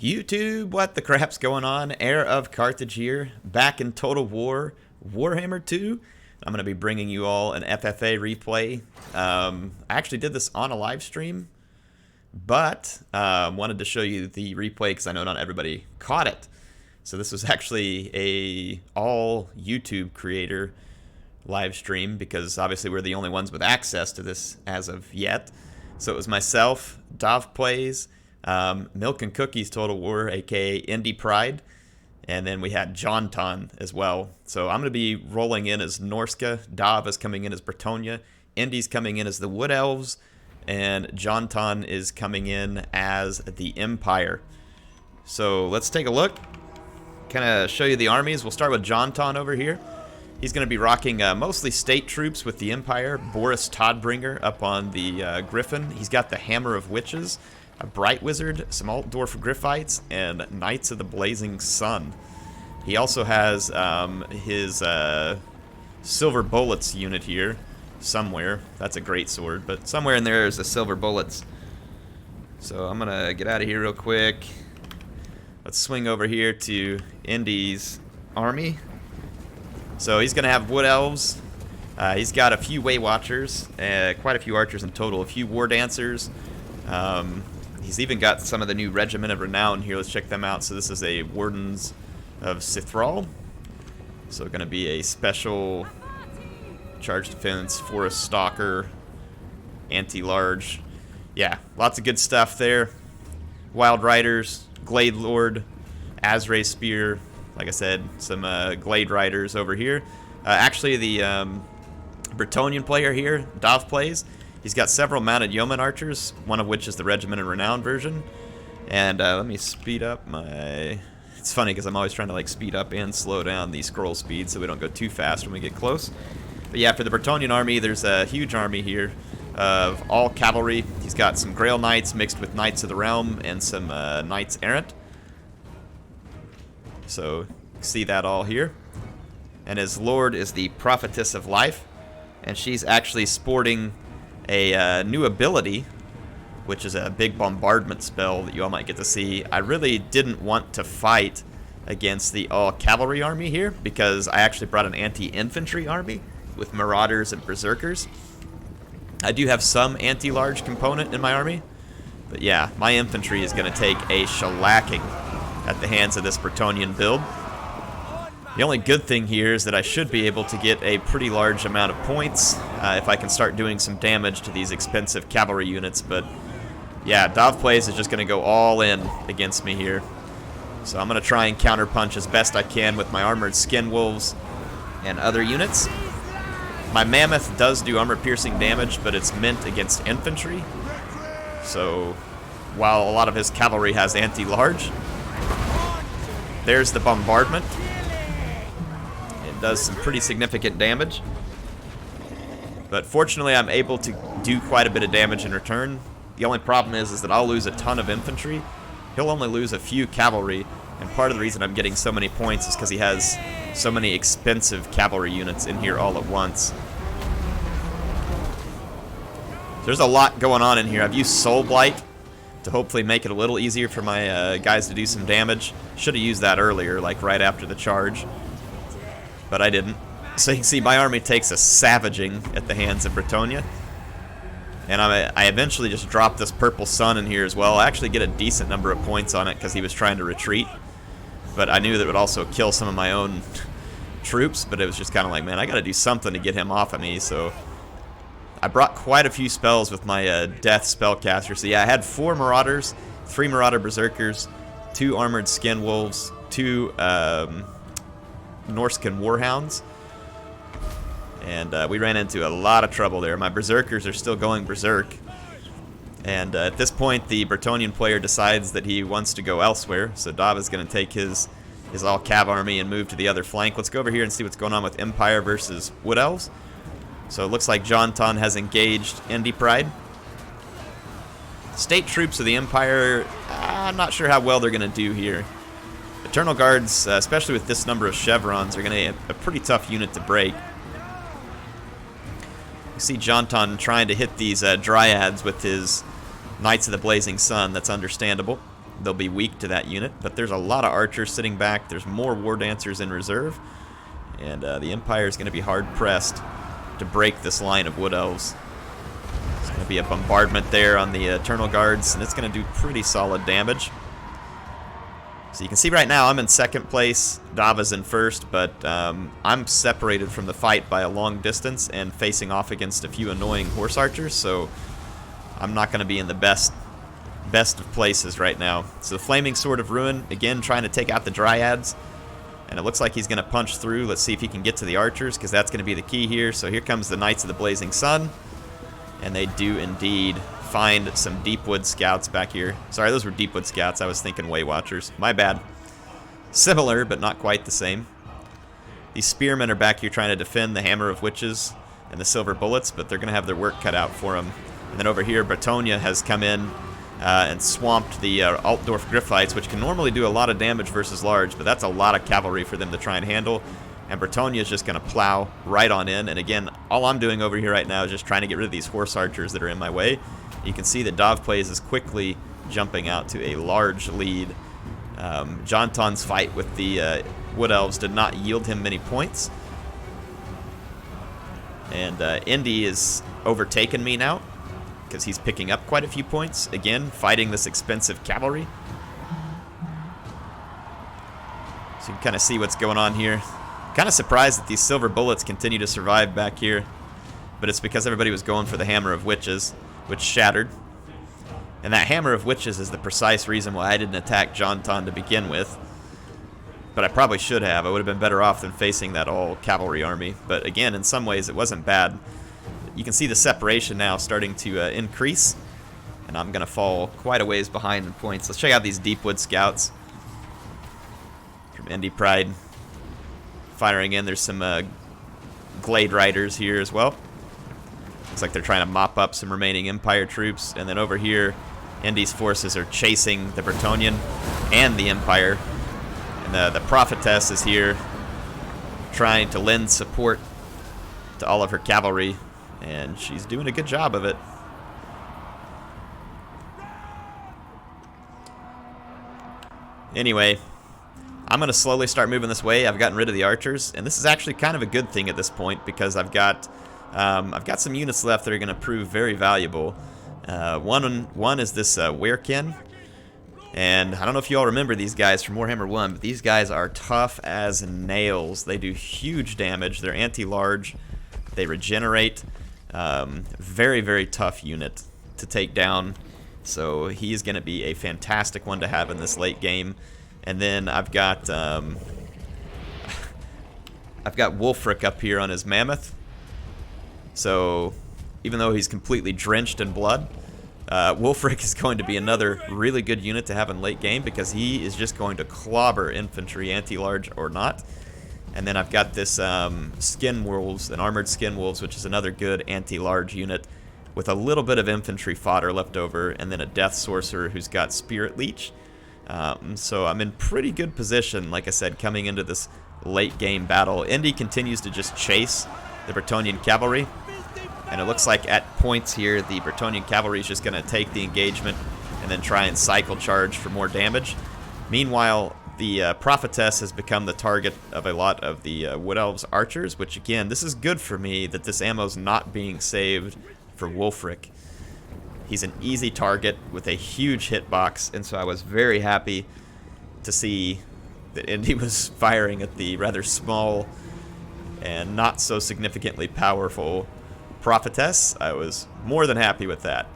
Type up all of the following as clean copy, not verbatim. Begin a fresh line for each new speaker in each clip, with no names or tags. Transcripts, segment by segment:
YouTube, what the crap's going on? HeirofCarthage here, back in Total War, Warhammer 2. I'm going to be bringing you all an FFA replay. I actually did this on a live stream, but wanted to show you the replay because I know not everybody caught it. So this was actually a all YouTube creator live stream because obviously we're the only ones with access to this as of yet. So it was myself, Dov Plays, Milk and Cookies Total War, aka Indie Pride, and then we had Jonton as well. So I'm going to be rolling in as Norska, Dov is coming in as Bretonia, Indy's coming in as the Wood Elves, and Jonton is coming in as the Empire. So let's take a look, kind of show you the armies. We'll start with Jonton over here. He's going to be rocking mostly state troops with the Empire, Boris Todbringer up on the Griffin. He's got the Hammer of Witches, a Bright Wizard, some Altdorf Griffites, and Knights of the Blazing Sun. He also has his Silver Bullets unit here somewhere. That's a great sword, but somewhere in there is a Silver Bullets. So I'm going to get out of here real quick. Let's swing over here to Indy's army. So he's going to have Wood Elves. He's got a few Way Watchers, quite a few archers in total, a few War Dancers. He's even got some of the new Regiment of Renown here. Let's check them out. So this is a Wardens of Sithral. So going to be a special charge defense, Forest Stalker, anti-large. Yeah, lots of good stuff there. Wild Riders, Glade Lord, Azray Spear. Like I said, some Glade Riders over here. Actually, the Bretonian player here, Dov Plays, he's got several mounted yeoman archers, one of which is the Regiment of Renown version. And let me speed up my... It's funny because I'm always trying to like speed up and slow down the scroll speed so we don't go too fast when we get close. But yeah, for the Bretonian army, there's a huge army here of all cavalry. He's got some Grail Knights mixed with Knights of the Realm and some Knights Errant. So, see that all here. And his lord is the Prophetess of Life. And she's actually sporting a new ability, which is a big bombardment spell that you all might get to see. I really didn't want to fight against the all-cavalry army here, because I actually brought an anti-infantry army with Marauders and Berserkers. I do have some anti-large component in my army. But yeah, my infantry is going to take a shellacking at the hands of this Bretonian build. The only good thing here is that I should be able to get a pretty large amount of points if I can start doing some damage to these expensive cavalry units. But yeah, Dov Plays is just going to go all in against me here. So I'm going to try and counterpunch as best I can with my armored skin wolves and other units. My Mammoth does do armor-piercing damage, but it's meant against infantry. So while a lot of his cavalry has anti-large, there's the bombardment. It does some pretty significant damage. But fortunately, I'm able to do quite a bit of damage in return. The only problem is that I'll lose a ton of infantry. He'll only lose a few cavalry. And part of the reason I'm getting so many points is because he has so many expensive cavalry units in here all at once. There's a lot going on in here. I've used Soul Blight to hopefully make it a little easier for my guys to do some damage. Should have used that earlier, like right after the charge. But I didn't. So you can see my army takes a savaging at the hands of Bretonia. And I eventually just dropped this Purple Sun in here as well. I actually get a decent number of points on it because he was trying to retreat. But I knew that it would also kill some of my own troops. But it was just kind of like, man, I got to do something to get him off of me. So I brought quite a few spells with my Death Spellcaster. So yeah, I had 4 Marauders, 3 Marauder Berserkers, 2 Armored Skin Wolves, 2 Norscan Warhounds. And we ran into a lot of trouble there. My Berserkers are still going berserk. And at this point, the Bretonian player decides that he wants to go elsewhere. So Dov is going to take his all-cav army and move to the other flank. Let's go over here and see what's going on with Empire versus Wood Elves. So it looks like Jonton has engaged Indie Pride. State troops of the Empire, I'm not sure how well they're going to do here. Eternal Guards, especially with this number of chevrons, are going to be a pretty tough unit to break. You see Jonton trying to hit these Dryads with his Knights of the Blazing Sun. That's understandable. they'll be weak to that unit. But there's a lot of archers sitting back. There's more war dancers in reserve. And the Empire is going to be hard-pressed to break this line of Wood Elves. There's going to be a bombardment there on the Eternal Guards, and it's going to do pretty solid damage. So you can see right now I'm in second place, Dava's in first, but I'm separated from the fight by a long distance and facing off against a few annoying horse archers, so I'm not going to be in the best of places right now. So the Flaming Sword of Ruin, again, trying to take out the Dryads. And it looks like he's going to punch through. Let's see if he can get to the archers, because that's going to be the key here. So here comes the Knights of the Blazing Sun. And they do indeed find some Deepwood Scouts back here. Sorry, those were Deepwood Scouts. I was thinking Way Watchers. My bad. Similar, but not quite the same. These Spearmen are back here trying to defend the Hammer of Witches and the Silver Bullets, but they're going to have their work cut out for them. And then over here, Bretonia has come in and swamped the Altdorf Griffites, which can normally do a lot of damage versus large, but that's a lot of cavalry for them to try and handle. And Bretonia is just going to plow right on in. And again, all I'm doing over here right now is just trying to get rid of these horse archers that are in my way. You can see that Dovplays is quickly jumping out to a large lead. Jonton's fight with the Wood Elves did not yield him many points. And Indy is overtaken me now, because he's picking up quite a few points, again, fighting this expensive cavalry. So you can kind of see what's going on here. Kind of surprised that these Silver Bullets continue to survive back here, but it's because everybody was going for the Hammer of Witches, which shattered. And that Hammer of Witches is the precise reason why I didn't attack Jonton to begin with. But I probably should have. I would have been better off than facing that all-cavalry army. But again, in some ways, it wasn't bad. You can see the separation now starting to increase, and I'm going to fall quite a ways behind in points. Let's check out these Deepwood Scouts from Indy Pride. Firing in, there's some Glade Riders here as well. Looks like they're trying to mop up some remaining Empire troops, and then over here, Indy's forces are chasing the Bretonian and the Empire, and the Prophetess is here trying to lend support to all of her cavalry. And she's doing a good job of it. Anyway, I'm going to slowly start moving this way. I've gotten rid of the archers, and this is actually kind of a good thing at this point, because I've got some units left that are going to prove very valuable. One is this Werekin, and I don't know if you all remember these guys from Warhammer 1, but these guys are tough as nails. They do huge damage. They're anti-large. They regenerate. Very, very tough unit to take down. So he's going to be a fantastic one to have in this late game. And then I've got Wulfric up here on his Mammoth. So even though he's completely drenched in blood, Wulfric is going to be another really good unit to have in late game, because he is just going to clobber infantry, anti-large or not. And then I've got this Skin Wolves, an Armored Skin Wolves, which is another good anti-large unit with a little bit of infantry fodder left over, and then a Death Sorcerer who's got Spirit Leech. So I'm in pretty good position, like I said, coming into this late game battle. Indy continues to just chase the Bretonian cavalry, and it looks like at points here the Bretonian cavalry is just going to take the engagement and then try and cycle charge for more damage. Meanwhile, the Prophetess has become the target of a lot of the Wood Elves archers, which again, this is good for me that this ammo's not being saved for Wulfric. He's an easy target with a huge hitbox, and so I was very happy to see that Indy was firing at the rather small and not so significantly powerful Prophetess. I was more than happy with that.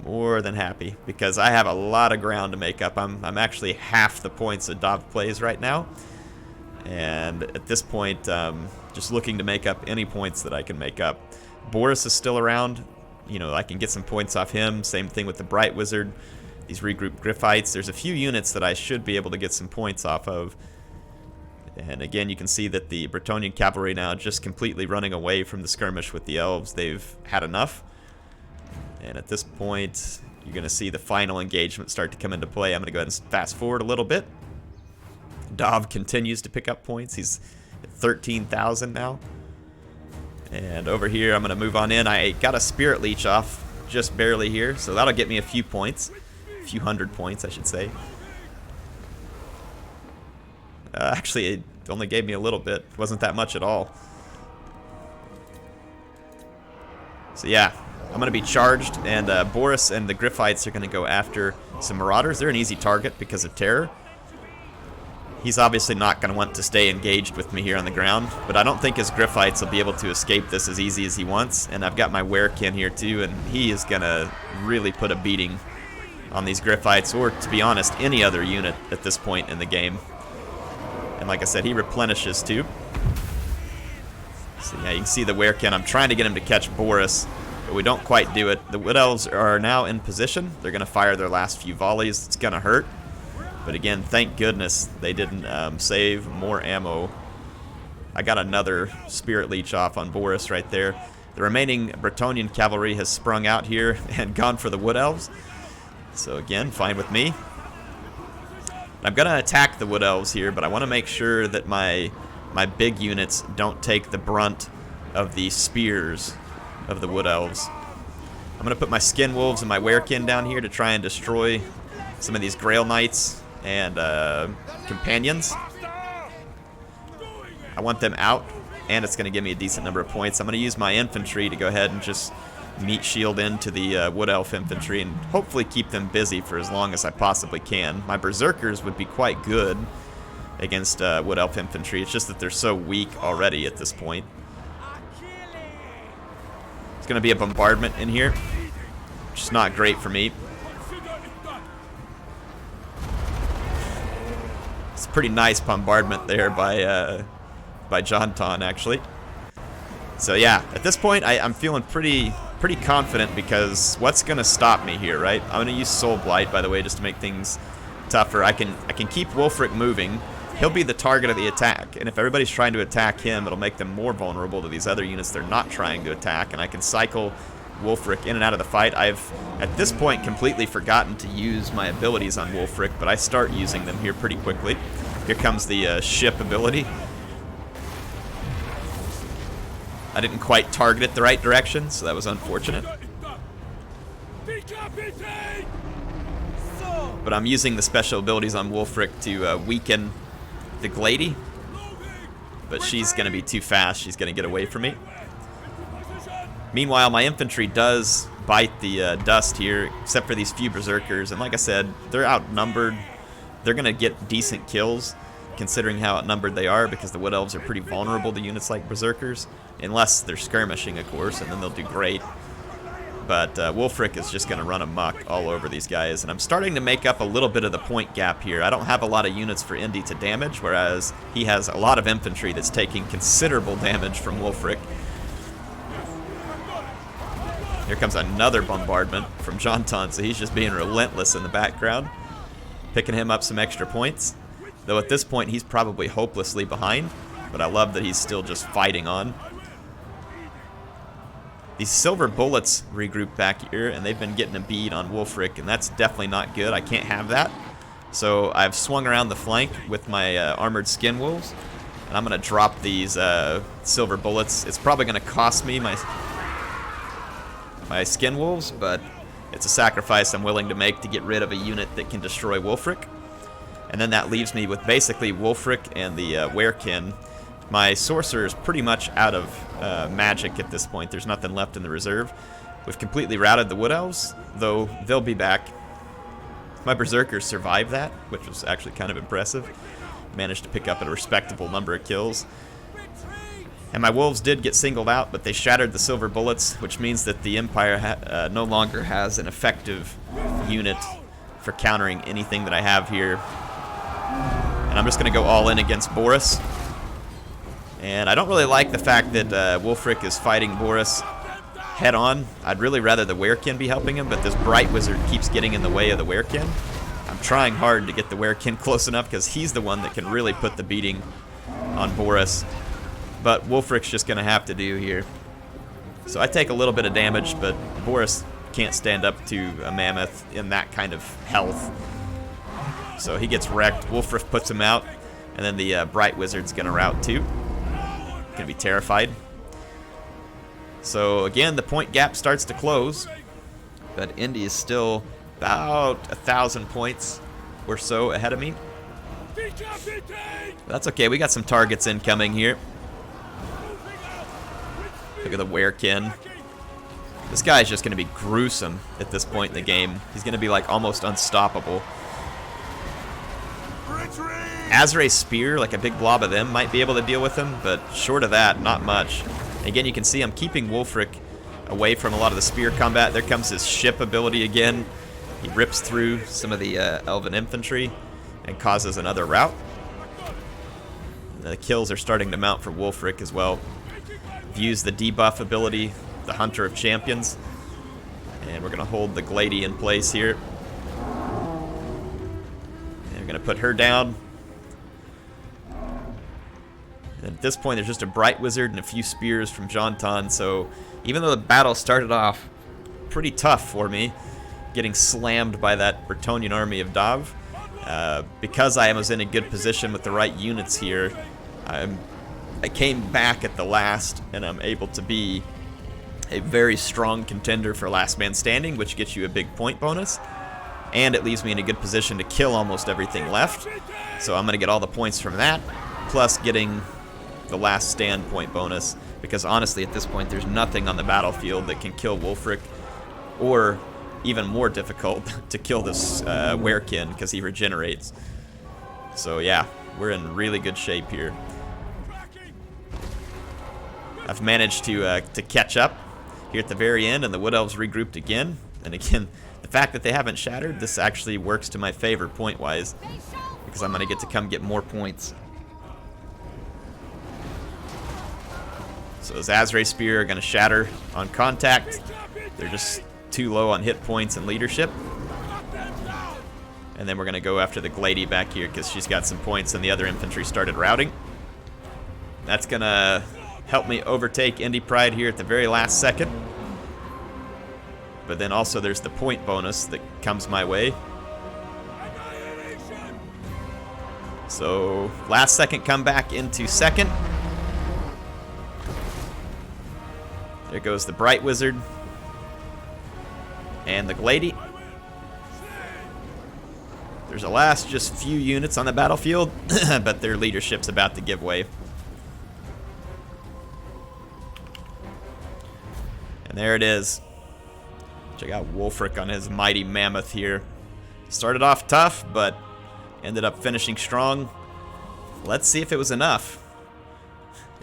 More than happy, because I have a lot of ground to make up. I'm actually half the points that Dov plays right now, and at this point, just looking to make up any points that I can make up. Boris is still around. You know, I can get some points off him. Same thing with the Bright Wizard. These regrouped Griffites. There's a few units that I should be able to get some points off of. And again, you can see that the Bretonian cavalry now just completely running away from the skirmish with the Elves. They've had enough. And at this point, you're going to see the final engagement start to come into play. I'm going to go ahead and fast forward a little bit. Dov continues to pick up points. He's at 13,000 now. And over here, I'm going to move on in. I got a Spirit Leech off just barely here, so that'll get me a few points. few hundred points, I should say. Actually, it only gave me a little bit. It wasn't that much at all. So yeah, I'm going to be charged, and Boris and the Griffites are going to go after some Marauders. They're an easy target because of Terror. He's obviously not going to want to stay engaged with me here on the ground, but I don't think his Griffites will be able to escape this as easy as he wants. And I've got my Werekin here too, and he is going to really put a beating on these Griffites, or to be honest, any other unit at this point in the game. And like I said, he replenishes too. So yeah, you can see the Werekin. I'm trying to get him to catch Boris, but we don't quite do it. The Wood Elves are now in position. They're going to fire their last few volleys. It's going to hurt. But again, thank goodness they didn't save more ammo. I got another Spirit Leech off on Boris right there. The remaining Bretonnian cavalry has sprung out here and gone for the Wood Elves. So again, fine with me. I'm going to attack the Wood Elves here, but I want to make sure that my big units don't take the brunt of the spears of the Wood Elves. I'm going to put my Skin Wolves and my Werekin down here to try and destroy some of these Grail Knights and companions. I want them out, and it's going to give me a decent number of points. I'm going to use my infantry to go ahead and just meat shield into the Wood Elf infantry and hopefully keep them busy for as long as I possibly can. My Berserkers would be quite good against Wood Elf infantry. It's just that they're so weak already at this point. It's going to be a bombardment in here, which is not great for me. It's a pretty nice bombardment there by Jonton, actually. So yeah, at this point I'm feeling pretty confident, because what's gonna stop me here, right? I'm gonna use Soul Blight, by the way, just to make things tougher. I can keep Wulfric moving. He'll be the target of the attack, and if everybody's trying to attack him, it'll make them more vulnerable to these other units they're not trying to attack, and I can cycle Wulfric in and out of the fight. I've, at this point, completely forgotten to use my abilities on Wulfric, but I start using them here pretty quickly. Here comes the ship ability. I didn't quite target it the right direction, so that was unfortunate. But I'm using the special abilities on Wulfric to weaken the Glady. But she's going to be too fast. She's going to get away from me. Meanwhile, my infantry does bite the dust here, except for these few Berserkers. And like I said, they're outnumbered. They're going to get decent kills, considering how outnumbered they are, because the Wood Elves are pretty vulnerable to units like Berserkers. Unless they're skirmishing, of course, and then they'll do great. But Wulfric is just going to run amok all over these guys. And I'm starting to make up a little bit of the point gap here. I don't have a lot of units for Indy to damage, whereas he has a lot of infantry that's taking considerable damage from Wulfric. Here comes another bombardment from Jonton, so he's just being relentless in the background, picking him up some extra points. Though at this point, he's probably hopelessly behind, but I love that he's still just fighting on. These Silver Bullets regroup back here, and they've been getting a bead on Wulfric, and that's definitely not good. I can't have that. So I've swung around the flank with my Armored Skin Wolves, and I'm going to drop these Silver Bullets. It's probably going to cost me my Skin Wolves, but it's a sacrifice I'm willing to make to get rid of a unit that can destroy Wulfric. And then that leaves me with basically Wulfric and the Werekin. My Sorcerer is pretty much out of magic at this point. There's nothing left in the reserve. We've completely routed the Wood Elves, though they'll be back. My Berserkers survived that, which was actually kind of impressive. Managed to pick up a respectable number of kills. And my Wolves did get singled out, but they shattered the Silver Bullets, which means that the Empire no longer has an effective unit for countering anything that I have here. And I'm just going to go all in against Boris. And I don't really like the fact that Wulfric is fighting Boris head on. I'd really rather the Werekin be helping him, but this Bright Wizard keeps getting in the way of the Werekin. I'm trying hard to get the Werekin close enough, because he's the one that can really put the beating on Boris. But Wulfric's just going to have to do here. So I take a little bit of damage, but Boris can't stand up to a Mammoth in that kind of health. So he gets wrecked. Wulfric puts him out, and then the Bright Wizard's going to rout too. Going to be terrified. So again, the point gap starts to close, but Indy is still about 1,000 points or so ahead of me. That's okay, we got some targets incoming here. Look at the Werekin. This guy's just going to be gruesome at this point in the game. He's going to be like almost unstoppable. Azrae's Spear, like a big blob of them, might be able to deal with him, but short of that, not much. Again, you can see I'm keeping Wulfric away from a lot of the spear combat. There comes his ship ability again. He rips through some of the Elven infantry and causes another rout. The kills are starting to mount for Wulfric as well. Views the debuff ability, the Hunter of Champions. And we're going to hold the Glady in place here. And we're going to put her down. And at this point, there's just a Bright Wizard and a few spears from Jonton, so even though the battle started off pretty tough for me, getting slammed by that Bretonnian army of Dav, because I was in a good position with the right units here, I came back at the last, and I'm able to be a very strong contender for Last Man Standing, which gets you a big point bonus, and it leaves me in a good position to kill almost everything left. So I'm going to get all the points from that, plus getting the last stand point bonus, because honestly at this point there's nothing on the battlefield that can kill Wulfric, or even more difficult to kill this Werekin because he regenerates. So yeah, we're in really good shape here. I've managed to catch up here at the very end, and the Wood Elves regrouped again. And again, the fact that they haven't shattered, this actually works to my favor point-wise, because I'm going to get to come get more points. So those Azrae Spear are going to shatter on contact. They're just too low on hit points and leadership. And then we're going to go after the Glady back here because she's got some points and the other infantry started routing. That's going to help me overtake Indy Pride here at the very last second. But then also there's the point bonus that comes my way. So last second comeback into second. There goes the Bright Wizard and the Glady. There's a last just few units on the battlefield, but their leadership's about to give way. And there it is. Check out Wulfric on his mighty mammoth here. Started off tough, but ended up finishing strong. Let's see if it was enough.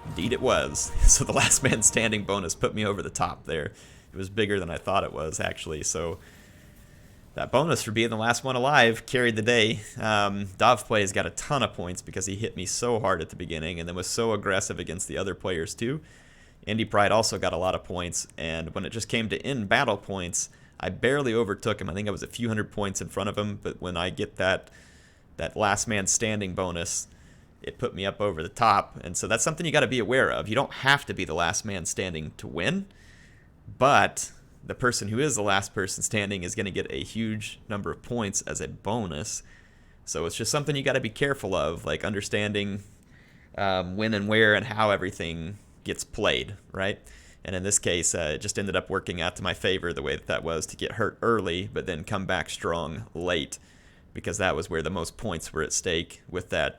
Indeed it was. So the Last Man Standing bonus put me over the top there. It was bigger than I thought it was, actually. So that bonus for being the last one alive carried the day. Dovplay's got a ton of points because he hit me so hard at the beginning and then was so aggressive against the other players too. Indy Pride also got a lot of points, and when it just came to in-battle points, I barely overtook him. I think I was a few hundred points in front of him, but when I get that Last Man Standing bonus, it put me up over the top. And so that's something you got to be aware of. You don't have to be the last man standing to win, but the person who is the last person standing is going to get a huge number of points as a bonus. So it's just something you got to be careful of, like understanding when and where and how everything gets played, right? And in this case, it just ended up working out to my favor the way that was, to get hurt early, but then come back strong late, because that was where the most points were at stake with that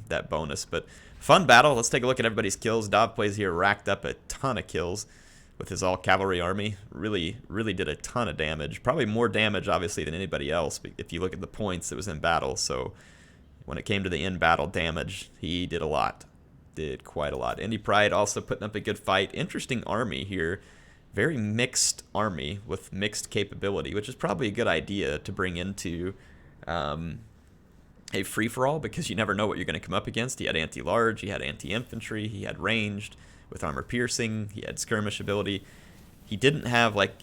that bonus. But fun battle. Let's take a look at everybody's kills. Dovplays here racked up a ton of kills with his all-cavalry army. Really did a ton of damage. Probably more damage, obviously, than anybody else, if you look at the points that was in battle. So when it came to the in-battle damage, he did a lot. Did quite a lot. Indy Pride also putting up a good fight. Interesting army here. Very mixed army with mixed capability, which is probably a good idea to bring into a free-for-all, because you never know what you're going to come up against. He had anti-large, he had anti-infantry, he had ranged with armor piercing, he had skirmish ability. He didn't have like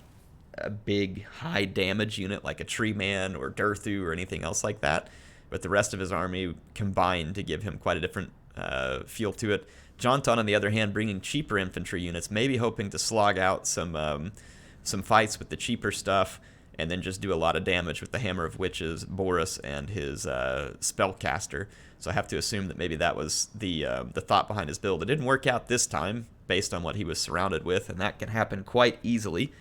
a big high damage unit like a Tree Man or Durthu or anything else like that, but the rest of his army combined to give him quite a different feel to it. Jonton, on the other hand, bringing cheaper infantry units, maybe hoping to slog out some fights with the cheaper stuff, and then just do a lot of damage with the Hammer of Witches, Boris, and his Spellcaster. So I have to assume that maybe that was the thought behind his build. It didn't work out this time, based on what he was surrounded with, and that can happen quite easily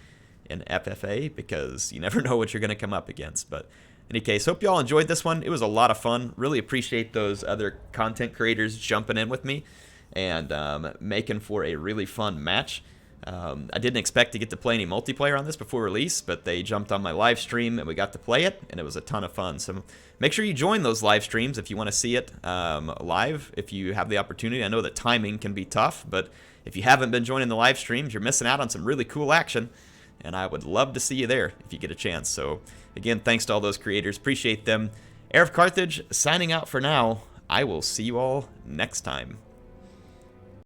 in FFA, because you never know what you're going to come up against. But in any case, hope you all enjoyed this one. It was a lot of fun. Really appreciate those other content creators jumping in with me and making for a really fun match. I didn't expect to get to play any multiplayer on this before release, but they jumped on my live stream and we got to play it, and it was a ton of fun. So make sure you join those live streams if you want to see it live, if you have the opportunity. I know that timing can be tough, but if you haven't been joining the live streams, you're missing out on some really cool action, and I would love to see you there if you get a chance. So again, thanks to all those creators. Appreciate them. HeirofCarthage signing out for now. I will see you all next time.